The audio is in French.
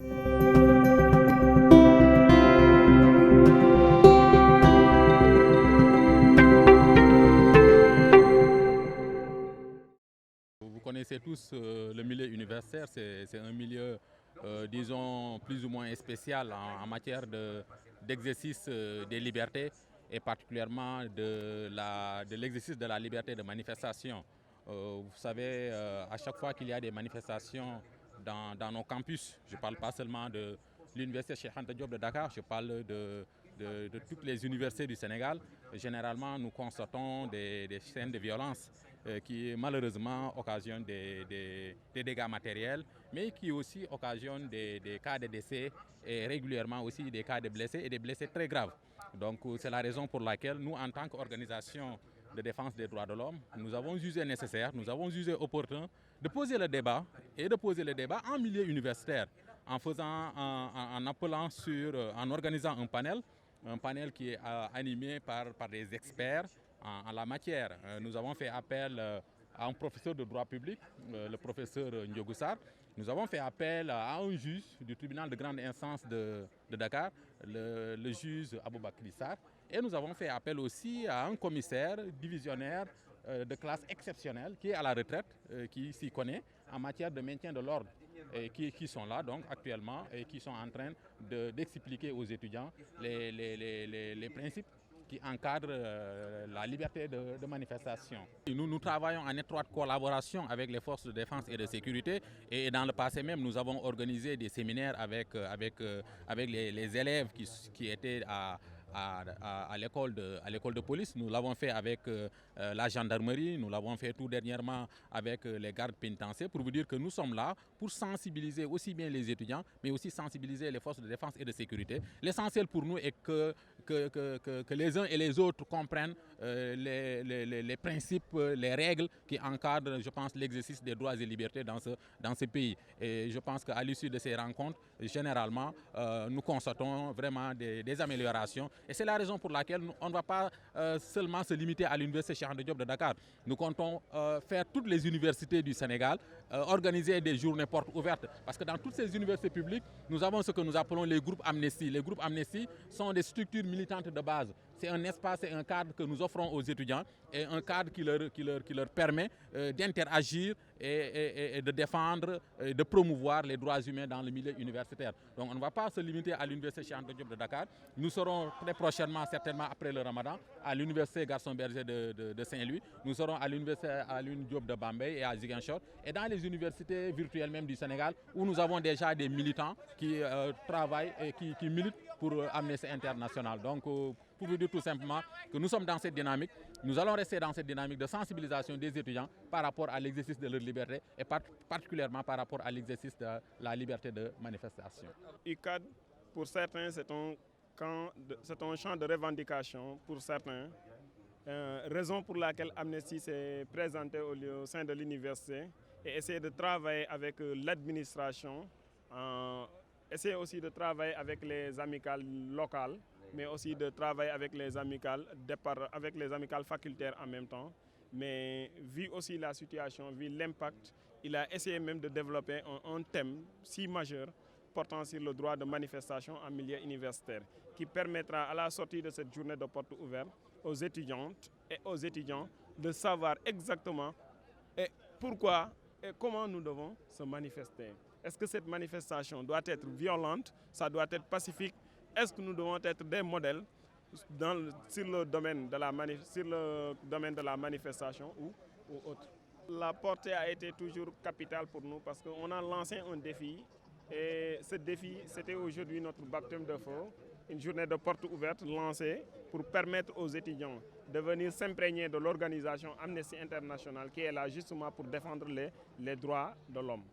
Vous connaissez tous le milieu universitaire, c'est un milieu, disons, plus ou moins spécial en matière d'exercice des libertés et particulièrement de l'exercice de la liberté de manifestation. Vous savez, à chaque fois qu'il y a des manifestations dans nos campus, je ne parle pas seulement de l'université Cheikh Anta Diop de Dakar, je parle de toutes les universités du Sénégal. Généralement, nous constatons des scènes de violence qui malheureusement occasionnent des dégâts matériels, mais qui aussi occasionnent des cas de décès et régulièrement aussi des cas de blessés et des blessés très graves. Donc c'est la raison pour laquelle nous, en tant qu'organisation de défense des droits de l'homme, nous avons jugé nécessaire, nous avons jugé opportun de poser le débat et de poser le débat en milieu universitaire, en appelant en organisant un panel qui est animé par des experts en la matière. Nous avons fait appel à un professeur de droit public, le professeur Ndiogou Sarr. Nous avons fait appel à un juge du tribunal de grande instance de Dakar, le juge Aboubakri Sarr. Et nous avons fait appel aussi à un commissaire divisionnaire de classe exceptionnelle qui est à la retraite, qui s'y connaît en matière de maintien de l'ordre et qui sont là donc actuellement et qui sont en train d'expliquer aux étudiants les principes qui encadrent la liberté de manifestation. Nous travaillons en étroite collaboration avec les forces de défense et de sécurité et dans le passé même, nous avons organisé des séminaires avec les élèves qui étaient à l'école de police. Nous l'avons fait avec la gendarmerie, nous l'avons fait tout dernièrement avec les gardes pénitentiaires pour vous dire que nous sommes là pour sensibiliser aussi bien les étudiants, mais aussi sensibiliser les forces de défense et de sécurité. L'essentiel pour nous est que les uns et les autres comprennent les principes, les règles qui encadrent, je pense, l'exercice des droits et libertés dans ce pays. Et je pense qu'à l'issue de ces rencontres, généralement, nous constatons vraiment des améliorations. Et c'est la raison pour laquelle on ne va pas seulement se limiter à l'université Cheikh Anta Diop de Dakar. Nous comptons faire toutes les universités du Sénégal, organiser des journées portes ouvertes. Parce que dans toutes ces universités publiques, nous avons ce que nous appelons les groupes Amnesty. Les groupes Amnesty sont des structures militantes de base. C'est un espace et un cadre que nous offrons aux étudiants et un cadre qui leur permet d'interagir et de défendre et de promouvoir les droits humains dans le milieu universitaire. Donc on ne va pas se limiter à l'université Cheikh Anta Diop de Dakar. Nous serons très prochainement, certainement après le Ramadan, à l'université Gaston Berger de Saint-Louis. Nous serons à l'université Alioune Diop de Bambey et à Ziguinchor. Et dans les universités virtuelles même du Sénégal, où nous avons déjà des militants qui travaillent et qui militent pour Amnesty International. Donc, pour vous dire tout simplement que nous sommes dans cette dynamique, nous allons rester dans cette dynamique de sensibilisation des étudiants par rapport à l'exercice de leur liberté et particulièrement par rapport à l'exercice de la liberté de manifestation. UCAD, pour certains, c'est un champ de revendication pour certains. Raison pour laquelle Amnesty s'est présenté au sein de l'université et essayer de travailler avec l'administration, essayer aussi de travailler avec les amicales locales, mais aussi de travailler avec les amicales facultaires en même temps. Mais vu aussi la situation, vu l'impact, il a essayé même de développer un thème si majeur portant sur le droit de manifestation en milieu universitaire, qui permettra à la sortie de cette journée de porte ouverte aux étudiantes et aux étudiants de savoir exactement pourquoi et comment nous devons se manifester. Est-ce que cette manifestation doit être violente, ça doit être pacifique? Est-ce que nous devons être des modèles sur le domaine de la manifestation ou autre? La portée a été toujours capitale pour nous parce qu'on a lancé un défi et ce défi, c'était aujourd'hui notre baptême de feu, une journée de porte ouverte lancée pour permettre aux étudiants de venir s'imprégner de l'organisation Amnesty International qui est là justement pour défendre les droits de l'homme.